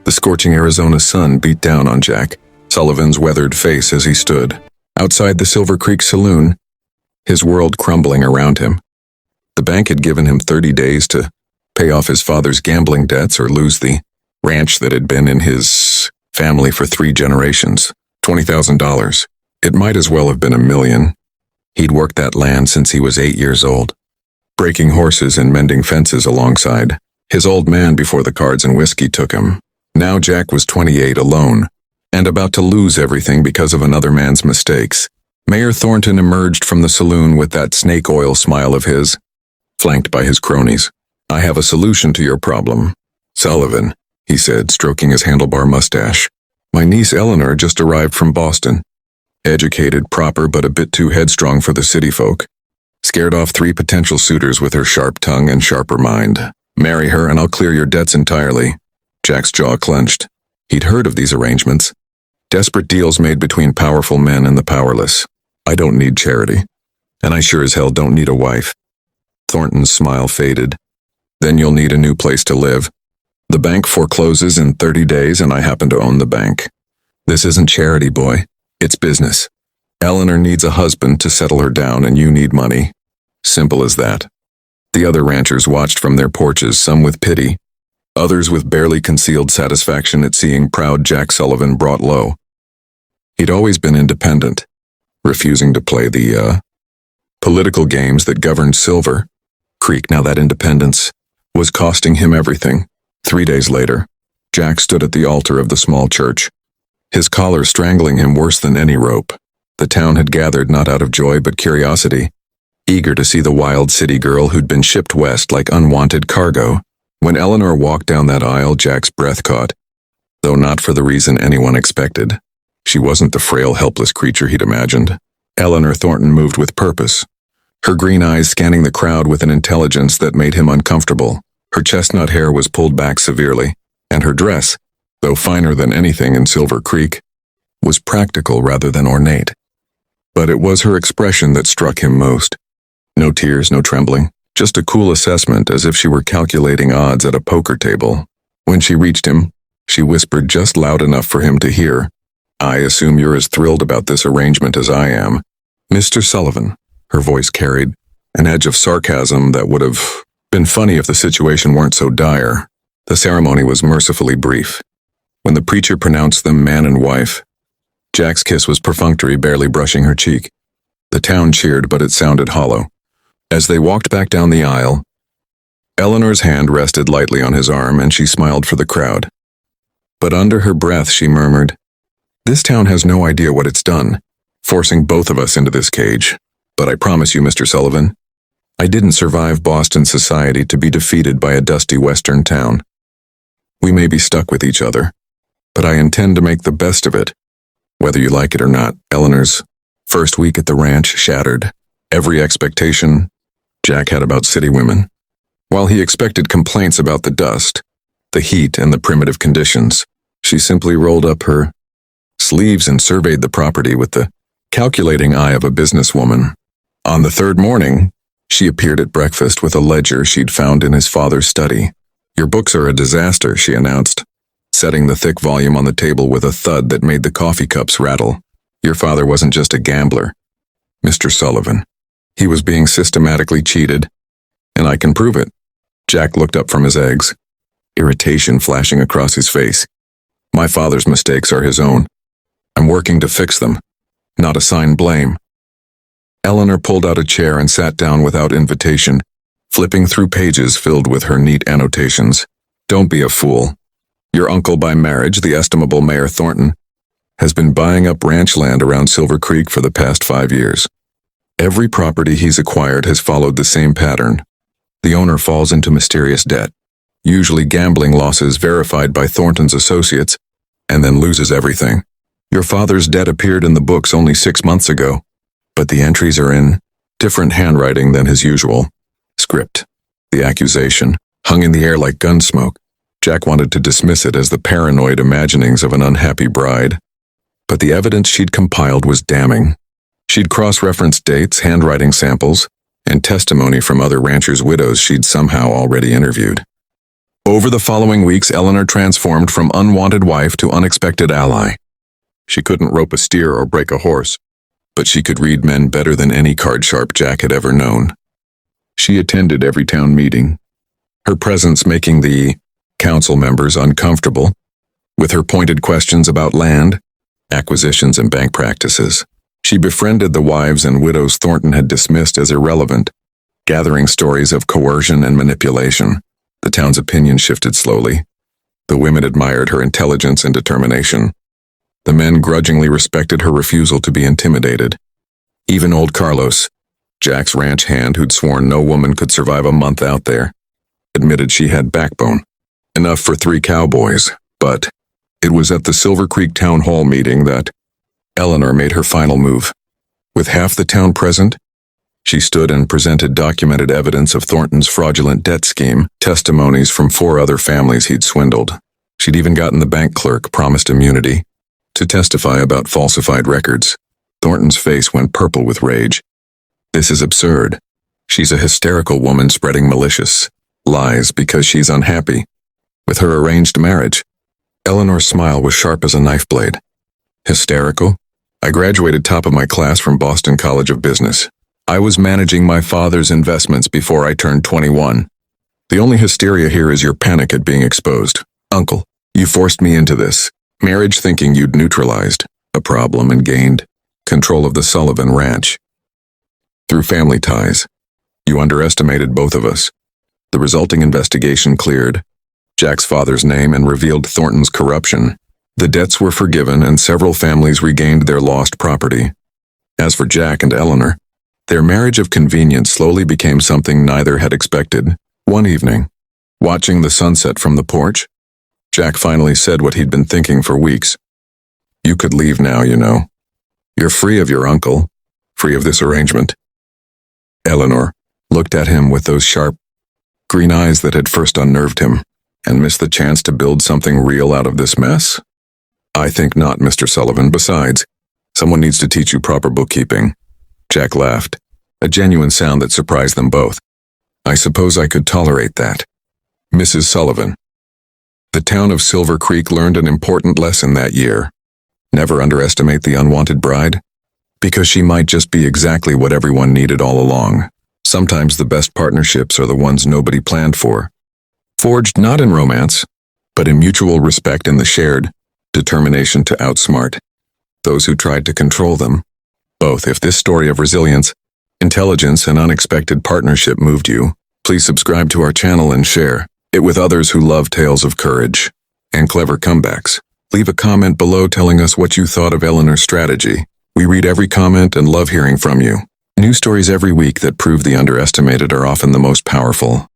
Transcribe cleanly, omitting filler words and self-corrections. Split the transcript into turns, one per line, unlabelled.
The scorching Arizona sun beat down on Jack Sullivan's weathered face as he stood outside the Silver Creek saloon, his world crumbling around him. The bank had given him 30 days to pay off his father's gambling debts or lose the ranch that had been in his family for 3 generations. $20,000. It might as well have been $1 million. He'd worked that land since he was 8 years old, breaking horses and mending fences alongside his old man before the cards and whiskey took him. Now Jack was 28, alone, and about to lose everything because of another man's mistakes. Mayor Thornton emerged from the saloon with that snake oil smile of his, flanked by his cronies. "I have a solution to your problem, Sullivan," he said, stroking his handlebar mustache. "My niece Eleanor just arrived from Boston. Educated, proper, but a bit too headstrong for the city folk. Scared off 3 potential suitors with her sharp tongue and sharper mind. Marry her and I'll clear your debts entirely." Jack's jaw clenched. He'd heard of these arrangements. Desperate deals made between powerful men and the powerless. "I don't need charity. And I sure as hell don't need a wife." Thornton's smile faded. "Then you'll need a new place to live. The bank forecloses in 30 days and I happen to own the bank. This isn't charity, boy. It's business. Eleanor needs a husband to settle her down and you need money. Simple as that." The other ranchers watched from their porches, some with pity, others with barely concealed satisfaction at seeing proud Jack Sullivan brought low. He'd always been independent, refusing to play the, political games that governed Silver Creek. Now that independence was costing him everything. 3 days later, Jack stood at the altar of the small church, his collar strangling him worse than any rope. The town had gathered not out of joy but curiosity, eager to see the wild city girl who'd been shipped west like unwanted cargo. When Eleanor walked down that aisle, Jack's breath caught, though not for the reason anyone expected. She wasn't the frail, helpless creature he'd imagined. Eleanor Thornton moved with purpose, her green eyes scanning the crowd with an intelligence that made him uncomfortable. Her chestnut hair was pulled back severely, and her dress, though finer than anything in Silver Creek, was practical rather than ornate. But it was her expression that struck him most. No tears, no trembling, just a cool assessment as if she were calculating odds at a poker table. When she reached him, she whispered just loud enough for him to hear, "I assume you're as thrilled about this arrangement as I am, Mr. Sullivan." Her voice carried an edge of sarcasm that would have been funny if the situation weren't so dire. The ceremony was mercifully brief. When the preacher pronounced them man and wife, Jack's kiss was perfunctory, barely brushing her cheek. The town cheered, but it sounded hollow. As they walked back down the aisle, Eleanor's hand rested lightly on his arm and she smiled for the crowd. But under her breath she murmured, "This town has no idea what it's done, forcing both of us into this cage. But I promise you, Mr. Sullivan, I didn't survive Boston society to be defeated by a dusty western town. We may be stuck with each other, but I intend to make the best of it, whether you like it or not." Eleanor's first week at the ranch shattered every expectation Jack had about city women. While he expected complaints about the dust, the heat, and the primitive conditions, she simply rolled up her sleeves and surveyed the property with the calculating eye of a businesswoman. On the 3rd morning, she appeared at breakfast with a ledger she'd found in his father's study. "Your books are a disaster," she announced, setting the thick volume on the table with a thud that made the coffee cups rattle. "Your father wasn't just a gambler, Mr. Sullivan. He was being systematically cheated, and I can prove it." Jack looked up from his eggs, irritation flashing across his face. "My father's mistakes are his own. I'm working to fix them, not assign blame." Eleanor pulled out a chair and sat down without invitation, flipping through pages filled with her neat annotations. "Don't be a fool. Your uncle by marriage, the estimable Mayor Thornton, has been buying up ranch land around Silver Creek for the past 5 years. Every property he's acquired has followed the same pattern. The owner falls into mysterious debt, usually gambling losses verified by Thornton's associates, and then loses everything. Your father's debt appeared in the books only 6 months ago, but the entries are in different handwriting than his usual script." The accusation hung in the air like gunsmoke. Jack wanted to dismiss it as the paranoid imaginings of an unhappy bride, but the evidence she'd compiled was damning. She'd cross-referenced dates, handwriting samples, and testimony from other ranchers' widows she'd somehow already interviewed. Over the following weeks, Eleanor transformed from unwanted wife to unexpected ally. She couldn't rope a steer or break a horse, but she could read men better than any card-sharp Jack had ever known. She attended every town meeting, her presence making the council members uncomfortable, with her pointed questions about land, acquisitions, and bank practices. She befriended the wives and widows Thornton had dismissed as irrelevant, gathering stories of coercion and manipulation. The town's opinion shifted slowly. The women admired her intelligence and determination. The men grudgingly respected her refusal to be intimidated. Even old Carlos, Jack's ranch hand who'd sworn no woman could survive a month out there, admitted she had backbone. Enough for 3 cowboys, but it was at the Silver Creek Town Hall meeting that Eleanor made her final move. With half the town present, she stood and presented documented evidence of Thornton's fraudulent debt scheme, testimonies from 4 other families he'd swindled. She'd even gotten the bank clerk, promised immunity, to testify about falsified records. Thornton's face went purple with rage. This is absurd. She's a hysterical woman spreading malicious lies because she's unhappy with her arranged marriage. Eleanor's smile was sharp as a knife blade. Hysterical? I graduated top of my class from Boston College of Business. I was managing my father's investments before I turned 21. The only hysteria here is your panic at being exposed. Uncle, you forced me into this marriage thinking you'd neutralized a problem and gained control of the Sullivan ranch. Through family ties, you underestimated both of us. The resulting investigation cleared Jack's father's name and revealed Thornton's corruption. The debts were forgiven and several families regained their lost property. As for Jack and Eleanor, their marriage of convenience slowly became something neither had expected. One evening, watching the sunset from the porch, Jack finally said what he'd been thinking for weeks. You could leave now, you know. You're free of your uncle, free of this arrangement. Eleanor looked at him with those sharp, green eyes that had first unnerved him, and missed the chance to build something real out of this mess. I think not, Mr. Sullivan. Besides, someone needs to teach you proper bookkeeping. Jack laughed, a genuine sound that surprised them both. I suppose I could tolerate that. Mrs. Sullivan. The town of Silver Creek learned an important lesson that year. Never underestimate the unwanted bride, because she might just be exactly what everyone needed all along. Sometimes the best partnerships are the ones nobody planned for. Forged not in romance, but in mutual respect and the shared determination to outsmart those who tried to control them. Both. If this story of resilience, intelligence, and unexpected partnership moved you, please subscribe to our channel and share it with others who love tales of courage and clever comebacks. Leave a comment below telling us what you thought of Eleanor's strategy. We read every comment and love hearing from you. New stories every week that prove the underestimated are often the most powerful.